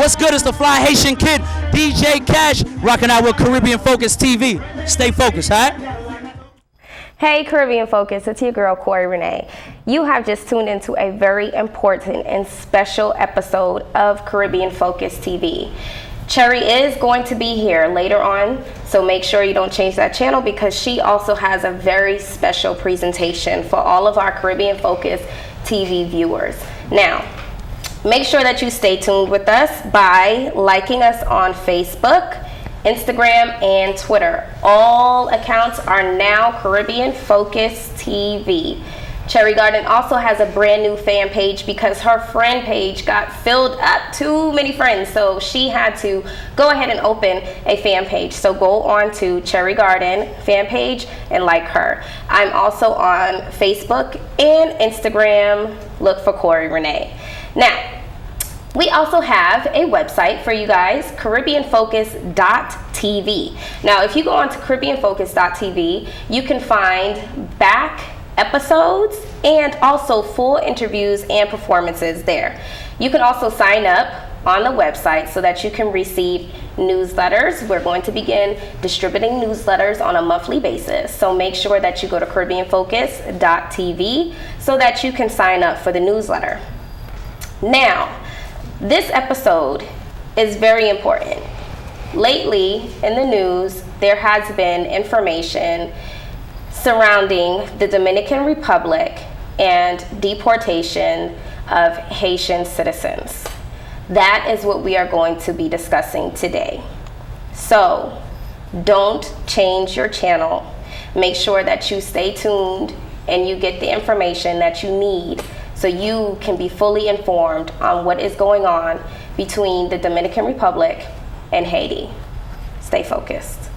What's good? It's the Fly Haitian Kid, DJ Cash, rocking out with Caribbean Focus TV. Stay focused, huh? Hey Caribbean Focus, it's your girl Corey Renee. You have just tuned into a very important and special episode of Caribbean Focus TV. Cherry is going to be here later on, so make sure you don't change that channel because she also has a very special presentation for all of our Caribbean Focus TV viewers. Now, make sure that you stay tuned with us by liking us on Facebook, Instagram, and Twitter. All accounts are now Caribbean Focus TV. Cherry Garden also has a brand new fan page because her friend page got filled up, too many friends, so she had to go ahead and open a fan page. So go on to Cherry Garden fan page and like her. I'm also on Facebook and Instagram. Look for Corey Renee. Now, we also have a website for you guys, CaribbeanFocus.tv. Now, if you go on to CaribbeanFocus.tv, you can find back episodes and also full interviews and performances there. You can also sign up on the website so that you can receive newsletters. We're going to begin distributing newsletters on a monthly basis. So make sure that you go to CaribbeanFocus.tv so that you can sign up for the newsletter. Now, this episode is very important. Lately in the news, there has been information surrounding the Dominican Republic and deportation of Haitian citizens. That is what we are going to be discussing today. So don't change your channel. Make sure that you stay tuned and you get the information that you need so you can be fully informed on what is going on between the Dominican Republic and Haiti. Stay focused.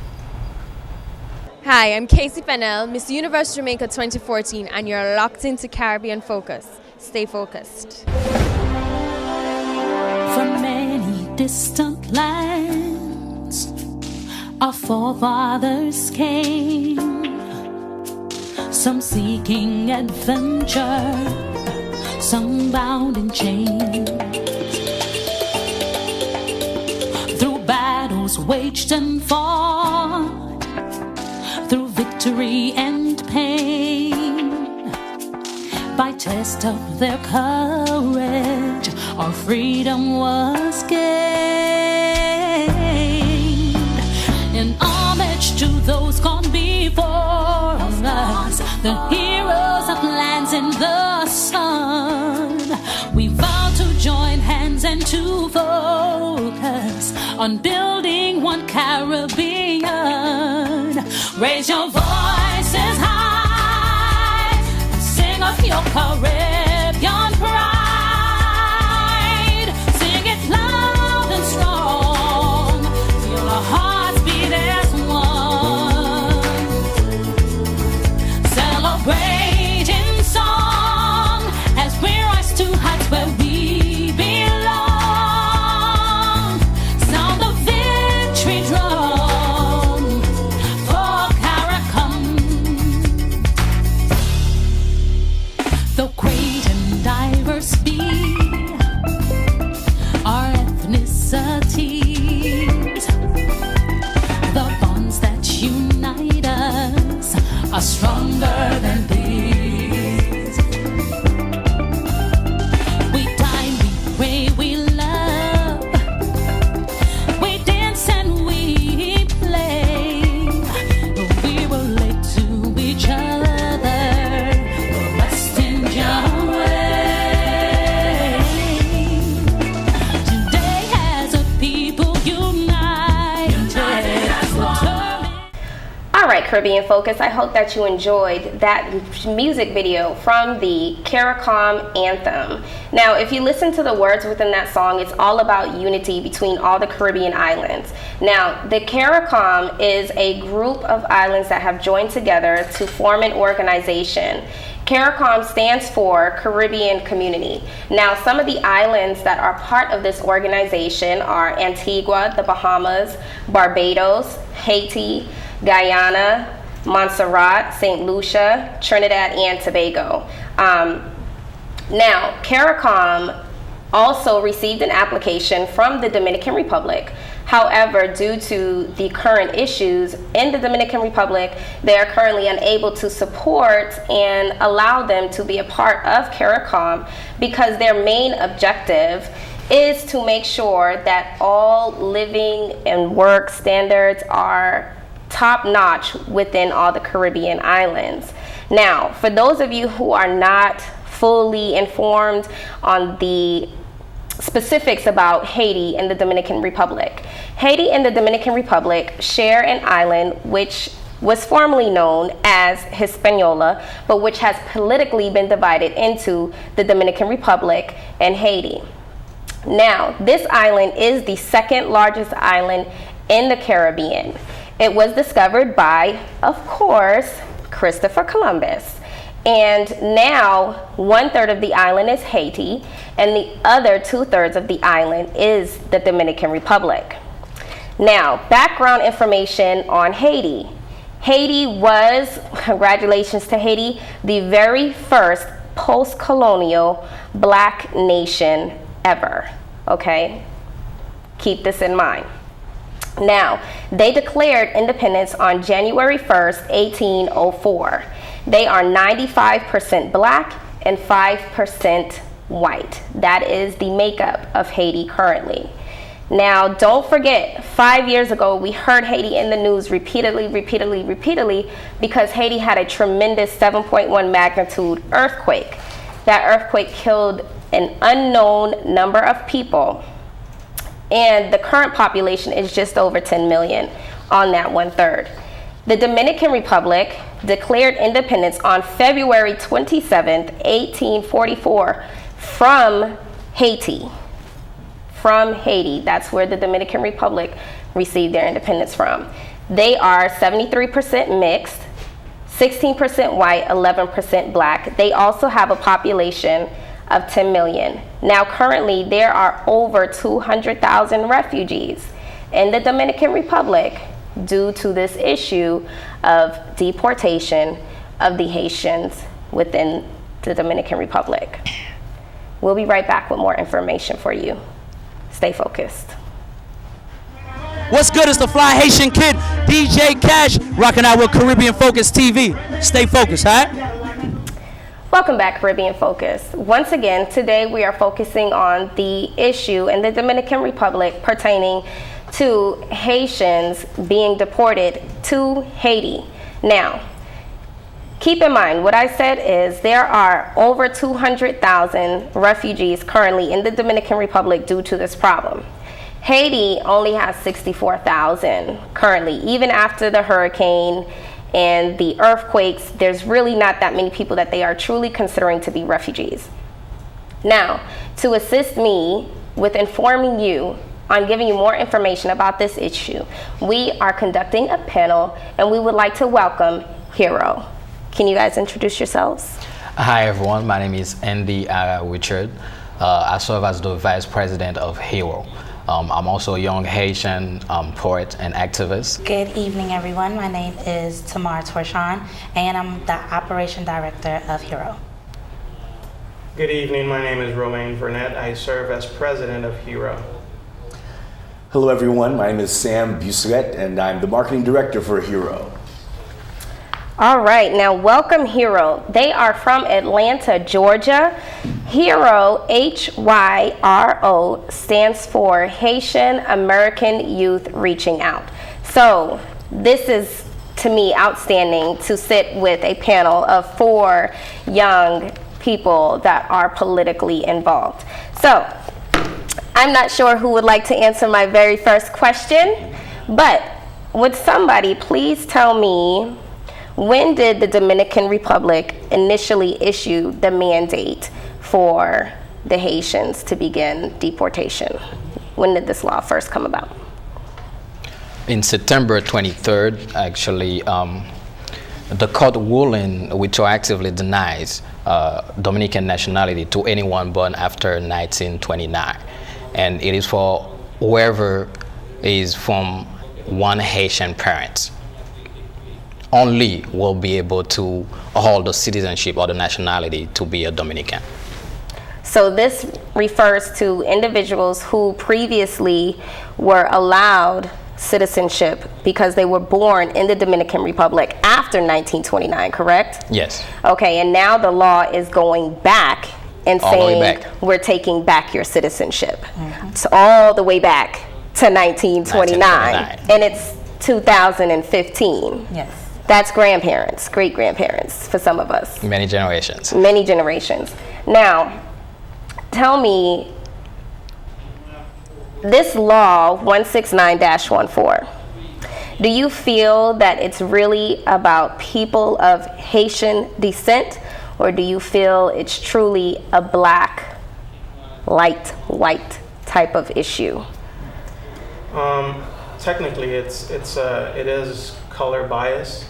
Hi, I'm Casey Fennell, Miss Universe Jamaica 2014, and you're locked into Caribbean Focus. Stay focused. From many distant lands, our forefathers came, some seeking adventure, some bound in chains. Through battles waged and fought, through victory and pain, by test of their courage, our freedom was gained. In homage to those gone before us, the heroes of lands in the sun, we vow to join hands and to focus on building one Caribbean. Raise your voices high, sing of your Caribbean pride. Sing it loud and strong, feel our hearts beat as one. Celebrate in song as we rise to heights where we belong. Sound the victory drum for Caricom. Though great and diverse be our ethnicities, the bonds that unite us are stronger than these. We dine, we pray, we love, we dance and we play. We relate to each other, rest in your way. Today as a people united, All right, Caribbean Focus, I hope that you enjoyed that music video from the Caricom anthem. Now, if you listen to the words within that song, it's all about unity between all the Caribbean islands. Now, the Caricom is a group of islands that have joined together to form an organization. Caricom stands for Caribbean Community. Now, some of the islands that are part of this organization are Antigua, the Bahamas, Barbados, Haiti, Guyana, Montserrat, St. Lucia, Trinidad, and Tobago. Now, Caricom also received an application from the Dominican Republic. However, due to the current issues in the Dominican Republic, they are currently unable to support and allow them to be a part of Caricom because their main objective is to make sure that all living and work standards are top-notch within all the Caribbean islands. Now, for those of you who are not fully informed on the specifics about Haiti and the Dominican Republic. Haiti and the Dominican Republic share an island which was formerly known as Hispaniola, but which has politically been divided into the Dominican Republic and Haiti. Now, this island is the second largest island in the Caribbean. It was discovered by, of course, Christopher Columbus. And now 1/3 of the island is Haiti, and the other 2/3 of the island is the Dominican Republic. Now, background information on Haiti. Haiti was, congratulations to Haiti, the very first post-colonial black nation ever, okay? Keep this in mind. Now, they declared independence on January 1st, 1804. They are 95% black and 5% white. That is the makeup of Haiti currently. Now, don't forget, 5 years ago, we heard Haiti in the news repeatedly, because Haiti had a tremendous 7.1 magnitude earthquake. That earthquake killed an unknown number of people. And the current population is just over 10 million on that 1/3. The Dominican Republic declared independence on February 27th, 1844 from Haiti. From Haiti, that's where the Dominican Republic received their independence from. They are 73% mixed, 16% white, 11% black. They also have a population of 10 million. Now currently there are over 200,000 refugees in the Dominican Republic due to this issue of deportation of the Haitians within the Dominican Republic. We'll be right back with more information for you. Stay focused. What's good? It's the fly Haitian kid, DJ Cash, rocking out with Caribbean Focus TV. Stay focused, all right? Welcome back, Caribbean Focus. Once again, today we are focusing on the issue in the Dominican Republic pertaining to Haitians being deported to Haiti. Now, keep in mind, what I said is there are over 200,000 refugees currently in the Dominican Republic due to this problem. Haiti only has 64,000 currently. Even after the hurricane and the earthquakes, there's really not that many people that they are truly considering to be refugees. Now, to assist me with informing you on giving you more information about this issue, we are conducting a panel and we would like to welcome Hero. Can you guys introduce yourselves? Hi everyone, my name is Andy Richard. I serve as the Vice President of Hero. I'm also a young Haitian poet and activist. Good evening, everyone. My name is Tamar Torshan, and I'm the Operation Director of Hero. Good evening, my name is Romain Burnett. I serve as President of Hero. Hello everyone, my name is Sam Busseret, and I'm the Marketing Director for Hero. All right, now welcome Hero. They are from Atlanta, Georgia. Hero, HYRO, stands for Haitian American Youth Reaching Out. So this is, to me, outstanding to sit with a panel of 4 young people that are politically involved. So I'm not sure who would like to answer my very first question, but would somebody please tell me, when did the Dominican Republic initially issue the mandate for the Haitians to begin deportation? When did this law first come about? In September 23rd, actually, the court ruling retroactively denies Dominican nationality to anyone born after 1929. And it is for whoever is from one Haitian parent. Only will be able to hold the citizenship or the nationality to be a Dominican. So this refers to individuals who previously were allowed citizenship because they were born in the Dominican Republic after 1929, correct? Yes. Okay, and now the law is going back and All the way saying back. we're taking back your citizenship. So all the way back to 1929. 1929. And it's 2015. Yes. That's grandparents, great-grandparents for some of us. Many generations. Many generations. Now, tell me, this law 169-14, do you feel that it's really about people of Haitian descent, or do you feel it's truly a black, light, white type of issue? Technically, it is color bias,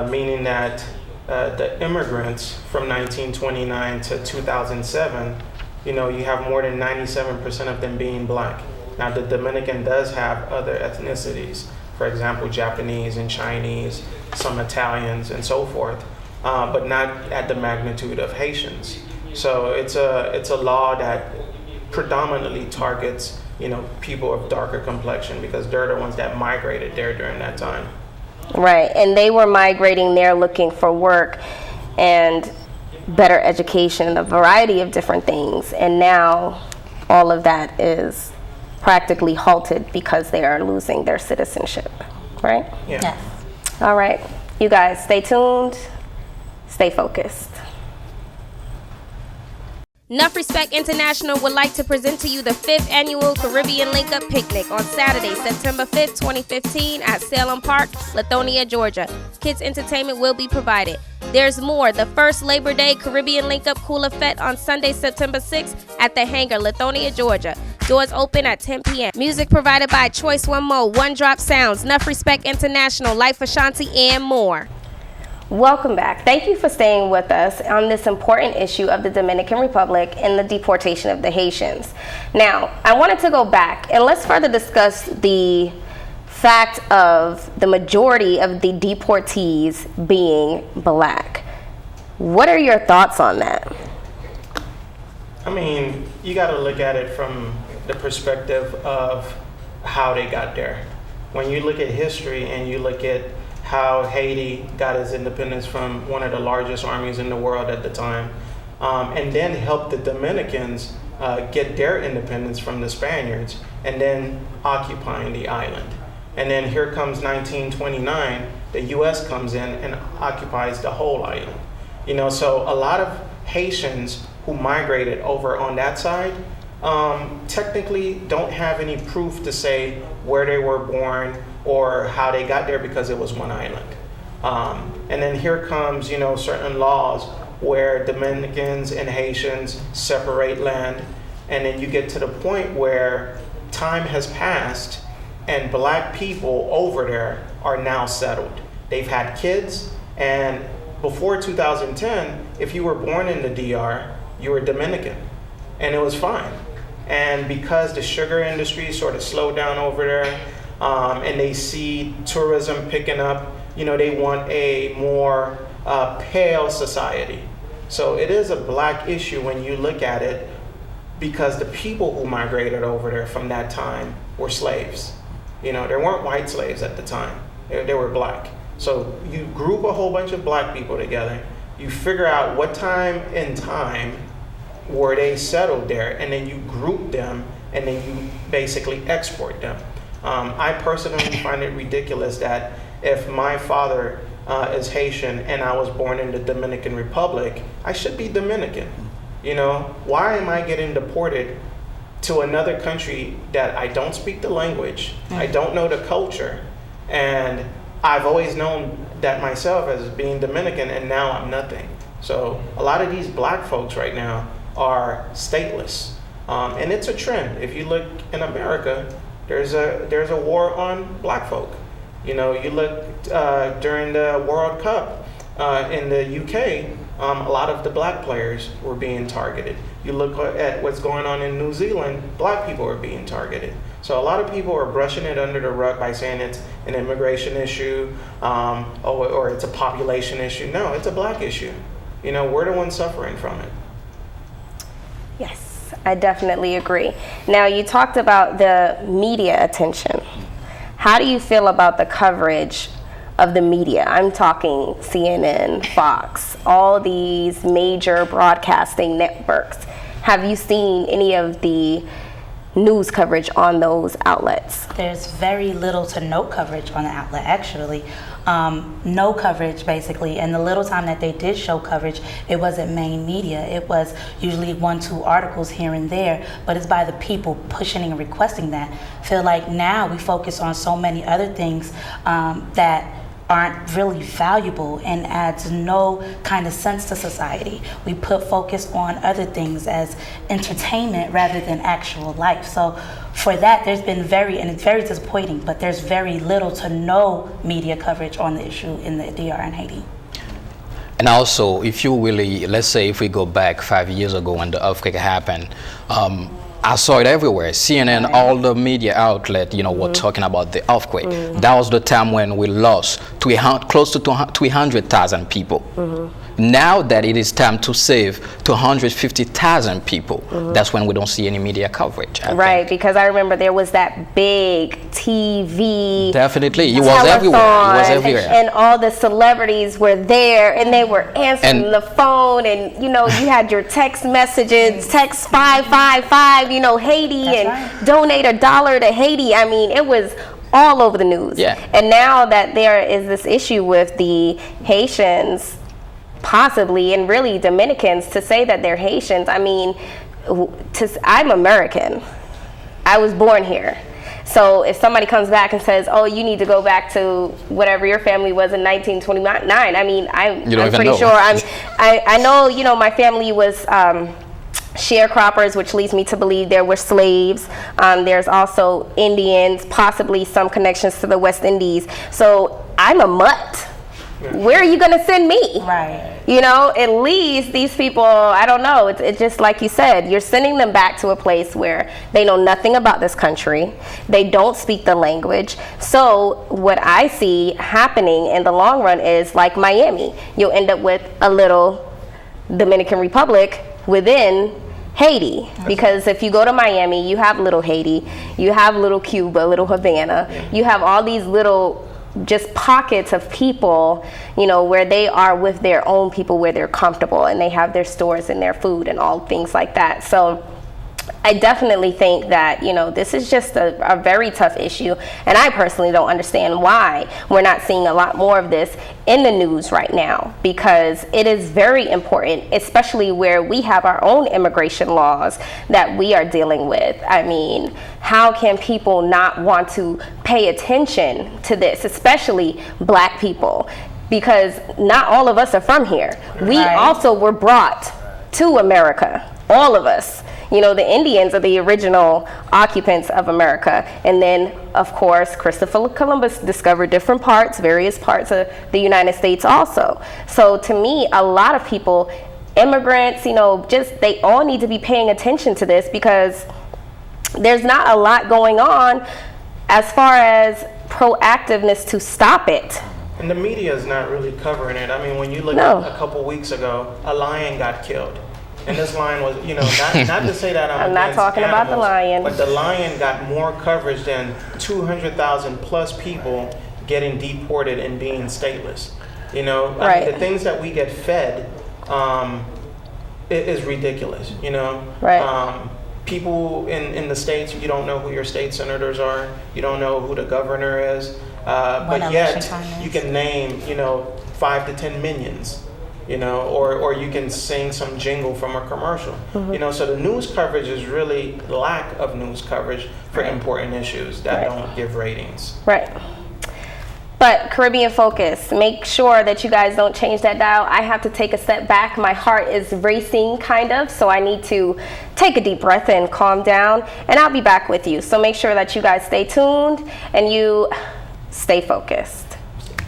meaning that the immigrants from 1929 to 2007, you have more than 97% of them being black. Now, the Dominican does have other ethnicities, for example, Japanese and Chinese, some Italians, and so forth, but not at the magnitude of Haitians. So it's a law that predominantly targets people of darker complexion because they're the ones that migrated there during that time. Right, and they were migrating there looking for work and better education and a variety of different things. And now all of that is practically halted because they are losing their citizenship, right? Yeah. Yes. All right, you guys stay tuned, stay focused. Enough Respect International would like to present to you the 5th annual Caribbean Link Up Picnic on Saturday, September 5th, 2015 at Salem Park, Lithonia, Georgia. Kids entertainment will be provided. There's more. The first Labor Day Caribbean Link Up Cooler Fete on Sunday, September 6th at the Hangar, Lithonia, Georgia. Doors open at 10 p.m. Music provided by Choice One Mo, One Drop Sounds, Enough Respect International, Life Ashanti, and more. Welcome back. Thank you for staying with us on this important issue of the Dominican Republic and the deportation of the Haitians. Now, I wanted to go back and let's further discuss the fact of the majority of the deportees being black. What are your thoughts on that? I mean, you got to look at it from the perspective of how they got there. When you look at history and you look at how Haiti got its independence from one of the largest armies in the world at the time, and then helped the Dominicans get their independence from the Spaniards, and then occupying the island. And then here comes 1929, the US comes in and occupies the whole island. So a lot of Haitians who migrated over on that side technically don't have any proof to say where they were born or how they got there because it was one island. And then here comes, certain laws where Dominicans and Haitians separate land. And then you get to the point where time has passed and black people over there are now settled. They've had kids, and before 2010, if you were born in the DR, you were Dominican, and it was fine. And because the sugar industry sort of slowed down over there, and they see tourism picking up, they want a more pale society. So it is a black issue when you look at it, because the people who migrated over there from that time were slaves. There weren't white slaves at the time. They were black. So you group a whole bunch of black people together, you figure out what time in time were they settled there, and then you group them, and then you basically export them. I personally find it ridiculous that if my father is Haitian and I was born in the Dominican Republic, I should be Dominican. Why am I getting deported to another country that I don't speak the language, I don't know the culture, and I've always known that myself as being Dominican, and now I'm nothing. So a lot of these black folks right now are stateless, and it's a trend. If you look in America, there's a war on black folk. You look during the World Cup in the UK, a lot of the black players were being targeted. You look at what's going on in New Zealand, black people are being targeted. So a lot of people are brushing it under the rug by saying it's an immigration issue, or it's a population issue. No, it's a black issue. We're the ones suffering from it. Yes. I definitely agree. Now, you talked about the media attention. How do you feel about the coverage of the media? I'm talking CNN, Fox, all these major broadcasting networks. Have you seen any of the news coverage on those outlets? There's very little to no coverage on the outlet, actually. No coverage, basically. And the little time that they did show coverage, it wasn't main media. It was usually 1-2 articles here and there, but it's by the people pushing and requesting that. Feel like now we focus on so many other things that aren't really valuable and adds no kind of sense to society. We put focus on other things as entertainment rather than actual life. So for that, there's been and it's very disappointing, but there's very little to no media coverage on the issue in the DR and Haiti. And also, if you really, let's say if we go back 5 years ago when the earthquake happened, I saw it everywhere. CNN, all the media outlets, were talking about the earthquake. That was the time when we lost close to 300,000 people. Now that it is time to save 250,000 people, that's when we don't see any media coverage. I think. Because I remember there was that big TV. Definitely, it was everywhere. It was everywhere. And all the celebrities were there, and they were answering the phone, and you had your text messages, text 555, Haiti, that's and right. Donate $1 to Haiti. I mean, it was all over the news. Yeah. And now that there is this issue with the Haitians, possibly, and really Dominicans, to say that they're Haitians, I mean, I'm American. I was born here. So if somebody comes back and says, oh, you need to go back to whatever your family was in 1929, I mean, I'm pretty sure I know, my family was sharecroppers, which leads me to believe there were slaves. There's also Indians, possibly some connections to the West Indies. So I'm a mutt. Where are you going to send me? Right. At least these people, I don't know, it's just like you said, you're sending them back to a place where they know nothing about this country. They don't speak the language. So what I see happening in the long run is like Miami. You'll end up with a little Dominican Republic within Haiti, because if you go to Miami, you have little Haiti, you have little Cuba, little Havana, you have all these little just pockets of people, where they are with their own people, where they're comfortable, and they have their stores and their food and all things like that. So I definitely think that, this is just a very tough issue, and I personally don't understand why we're not seeing a lot more of this in the news right now, because it is very important, especially where we have our own immigration laws that we are dealing with. I mean, how can people not want to pay attention to this, especially Black people? Because not all of us are from here. We also were brought to America, all of us. The Indians are the original occupants of America. And then, of course, Christopher Columbus discovered various parts of the United States also. So to me, a lot of people, immigrants, they all need to be paying attention to this, because there's not a lot going on as far as proactiveness to stop it. And the media is not really covering it. I mean, when you look at a couple weeks ago, a lion got killed. And this lion was, not to say that I'm not talking animals, about the lion. But the lion got more coverage than 200,000 plus people getting deported and being stateless. I mean, the things that we get fed is ridiculous. People in the states, you don't know who your state senators are. You don't know who the governor is. But yet you can name, 5 to 10 minions. Or you can sing some jingle from a commercial. So the news coverage is really lack of news coverage for important issues that don't give ratings. Right. But Caribbean Focus, make sure that you guys don't change that dial. I have to take a step back. My heart is racing, kind of, so I need to take a deep breath and calm down, and I'll be back with you. So make sure that you guys stay tuned and you stay focused.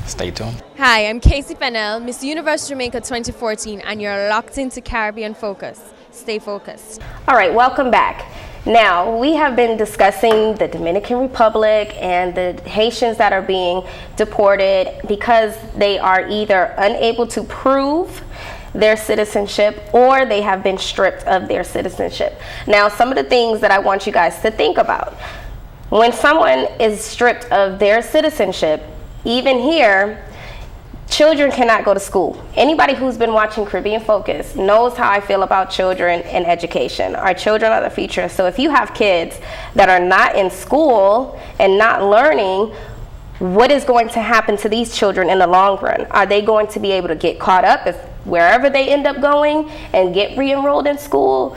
Stay tuned. Hi, I'm Casey Fennell, Miss Universe Jamaica 2014, and you're locked into Caribbean Focus. Stay focused. All right, welcome back. Now, we have been discussing the Dominican Republic and the Haitians that are being deported because they are either unable to prove their citizenship or they have been stripped of their citizenship. Now, some of the things that I want you guys to think about. When someone is stripped of their citizenship, even here, children cannot go to school. Anybody who's been watching Caribbean Focus knows how I feel about children and education. Our children are the future. So if you have kids that are not in school and not learning, what is going to happen to these children in the long run? Are they going to be able to get caught up if wherever they end up going and get re-enrolled in school?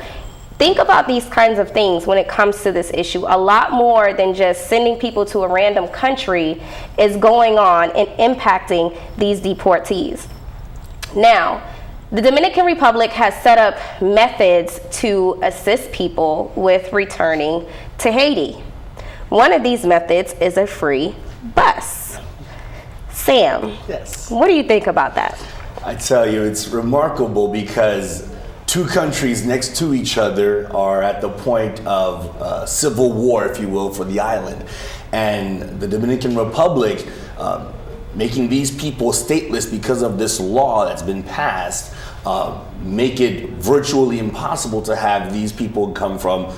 Think about these kinds of things when it comes to this issue. A lot more than just sending people to a random country is going on and impacting these deportees. Now, the Dominican Republic has set up methods to assist people with returning to Haiti. One of these methods is a free bus. Sam, Yes. what do you think about that? I tell you, it's remarkable because two countries next to each other are at the point of civil war, if you will, for the island. And the Dominican Republic, making these people stateless because of this law that's been passed, make it virtually impossible to have these people come from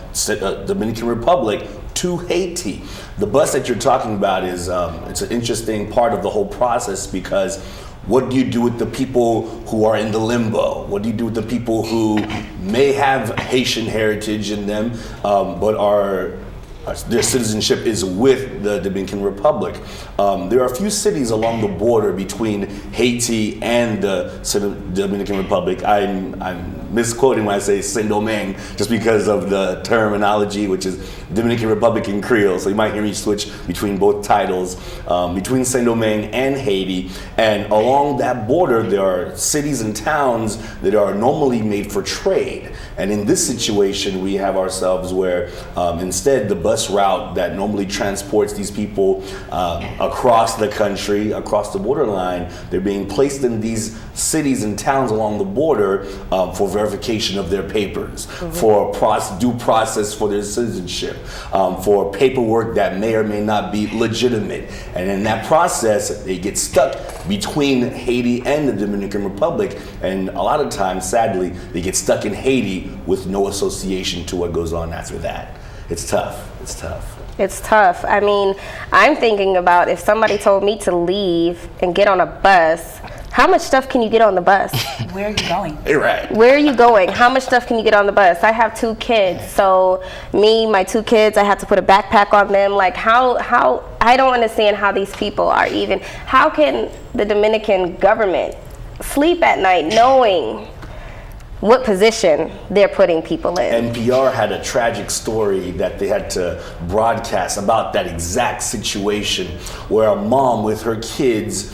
Dominican Republic to Haiti. The bus that you're talking about is it's an interesting part of the whole process, because what do you do with the people who are in the limbo? What do you do with the people who may have Haitian heritage in them, but their citizenship is with the Dominican Republic? There are a few cities along the border between Haiti and the Dominican Republic. I'm misquoting when I say Saint-Domingue, just because of the terminology, which is Dominican Republic in Creole. So you might hear me switch between both titles, between Saint-Domingue and Haiti. And along that border, there are cities and towns that are normally made for trade. And in this situation, we have ourselves where instead the bus route that normally transports these people across the country, across the borderline, they're being placed in these cities and towns along the border for verification of their papers, for due process for their citizenship, for paperwork that may or may not be legitimate. And in that process, they get stuck between Haiti and the Dominican Republic. And a lot of times, sadly, they get stuck in Haiti with no association to what goes on after that. It's tough. It's tough. It's tough. I mean, I'm thinking about if somebody told me to leave and get on a bus, how much stuff can you get on the bus? Where are you going? You're right. Where are you going? How much stuff can you get on the bus? I have 2 kids, so my 2 kids, I have to put a backpack on them. Like how I don't understand how these people are even, how can the Dominican government sleep at night knowing what position they're putting people in? NPR had a tragic story that they had to broadcast about that exact situation, where a mom with her kids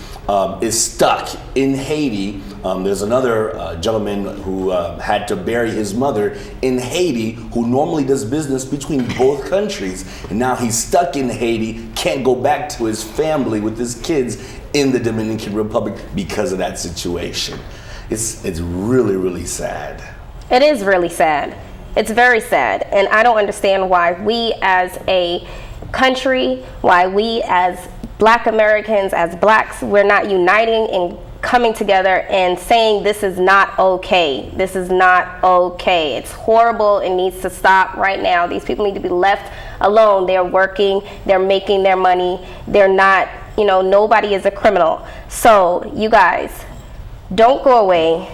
is stuck in Haiti. There's another gentleman who had to bury his mother in Haiti, who normally does business between both countries. And now he's stuck in Haiti, can't go back to his family with his kids in the Dominican Republic because of that situation. It's really, really sad. It is really sad. It's very sad. And I don't understand why we as a country, why we as Black Americans, as Blacks, we're not uniting and coming together and saying this is not okay. This is not okay. It's horrible. It needs to stop right now. These people need to be left alone. They're working. They're making their money. They're not, nobody is a criminal. So you guys, don't go away.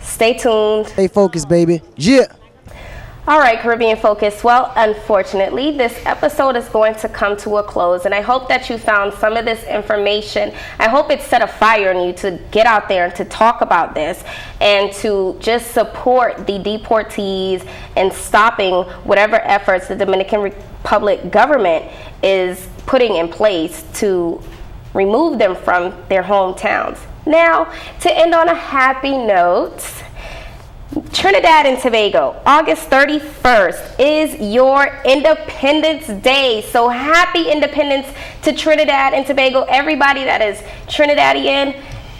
Stay tuned. Stay focused, baby. Yeah. All right, Caribbean Focus. Well, unfortunately, this episode is going to come to a close, and I hope that you found some of this information. I hope it set a fire in you to get out there and to talk about this and to just support the deportees and stopping whatever efforts the Dominican Republic government is putting in place to remove them from their hometowns. Now, to end on a happy note, Trinidad and Tobago, August 31st is your Independence Day. So happy Independence to Trinidad and Tobago. Everybody that is Trinidadian,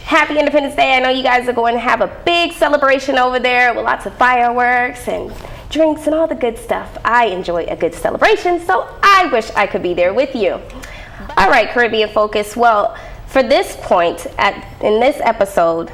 happy Independence Day. I know you guys are going to have a big celebration over there with lots of fireworks and drinks and all the good stuff. I enjoy a good celebration, so I wish I could be there with you. All right, Caribbean Focus. Well, for this point in this episode,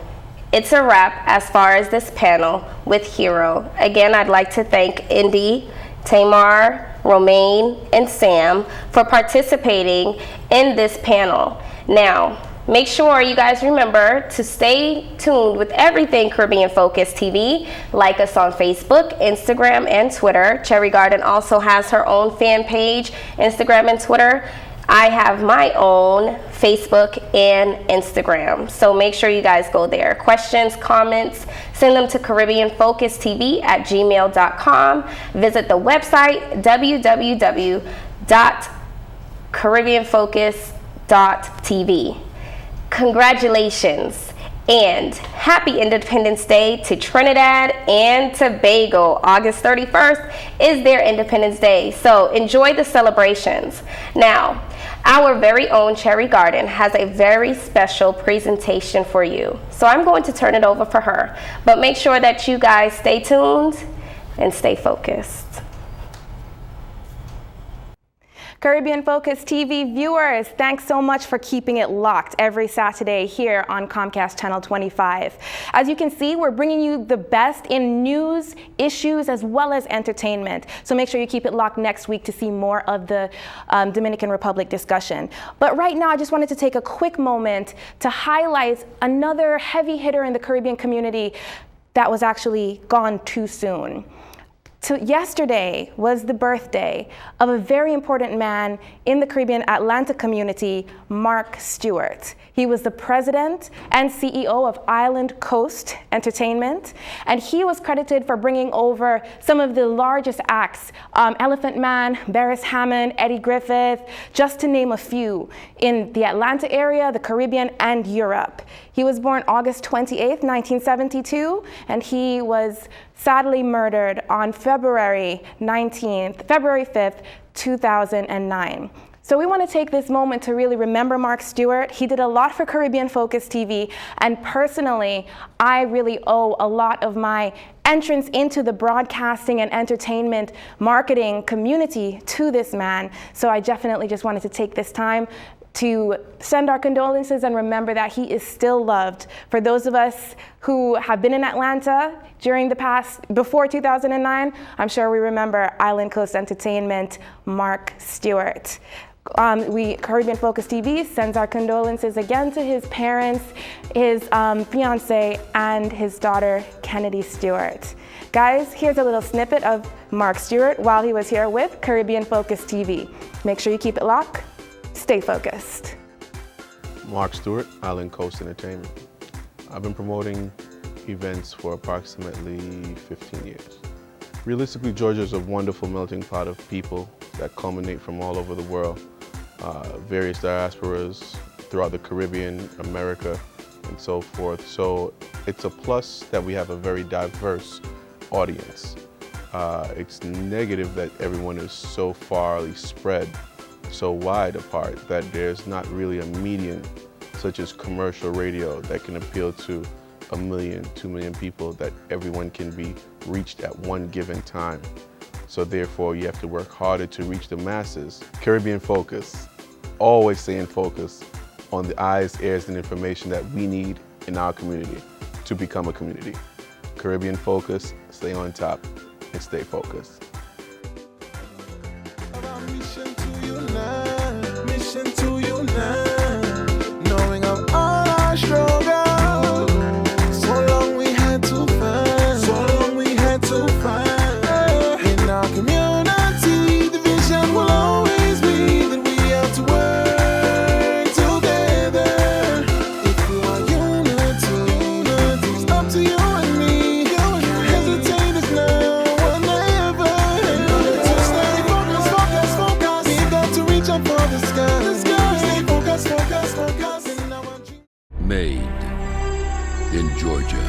it's a wrap as far as this panel with Hero. Again, I'd like to thank Indy, Tamar, Romaine, and Sam for participating in this panel. Now, make sure you guys remember to stay tuned with everything Caribbean Focus TV. Like us on Facebook, Instagram, and Twitter. Cherry Garden also has her own fan page, Instagram and Twitter. I have my own Facebook and Instagram. So make sure you guys go there. Questions, comments, send them to CaribbeanFocusTV@gmail.com. Visit the website, www.caribbeanfocus.tv. Congratulations and happy Independence Day to Trinidad and Tobago. August 31st is their Independence Day, so enjoy the celebrations. Now, our very own Cherry Garden has a very special presentation for you, so I'm going to turn it over for her. But make sure that you guys stay tuned and stay focused. Caribbean Focus TV viewers, thanks so much for keeping it locked every Saturday here on Comcast Channel 25. As you can see, we're bringing you the best in news, issues, as well as entertainment. So make sure you keep it locked next week to see more of the Dominican Republic discussion. But right now, I just wanted to take a quick moment to highlight another heavy hitter in the Caribbean community that was actually gone too soon. So yesterday was the birthday of a very important man in the Caribbean Atlanta community, Mark Stewart. He was the president and CEO of Island Coast Entertainment, and he was credited for bringing over some of the largest acts, Elephant Man, Beres Hammond, Eddie Griffith, just to name a few, in the Atlanta area, the Caribbean, and Europe. He was born August 28th, 1972, and he was sadly murdered on February 5th, 2009. So we want to take this moment to really remember Mark Stewart. He did a lot for Caribbean Focus TV, and personally, I really owe a lot of my entrance into the broadcasting and entertainment marketing community to this man. So I definitely just wanted to take this time to send our condolences and remember that he is still loved. For those of us who have been in Atlanta before 2009, I'm sure we remember Island Coast Entertainment, Mark Stewart. Caribbean Focus TV sends our condolences again to his parents, his fiance, and his daughter, Kennedy Stewart. Guys, here's a little snippet of Mark Stewart while he was here with Caribbean Focus TV. Make sure you keep it locked. Stay focused. Mark Stewart, Island Coast Entertainment. I've been promoting events for approximately 15 years. Realistically, Georgia is a wonderful melting pot of people that culminate from all over the world, various diasporas throughout the Caribbean, America, and so forth. So it's a plus that we have a very diverse audience. It's negative that everyone is so farly spread, so wide apart, that there's not really a medium such as commercial radio that can appeal to 1 million, 2 million people, that everyone can be reached at one given time. So therefore, you have to work harder to reach the masses. Caribbean Focus, always staying focused on the eyes, ears, and information that we need in our community to become a community. Caribbean Focus, stay on top and stay focused. Mission to unite, knowing of all our struggles. So long we had to find, in our community, the vision will always be that we have to work together. If you are unity, it's up to you and me. Hesitate is now or never. To stay focused, we got to reach up for the sky. Stay focused, and now I'm Made in Georgia.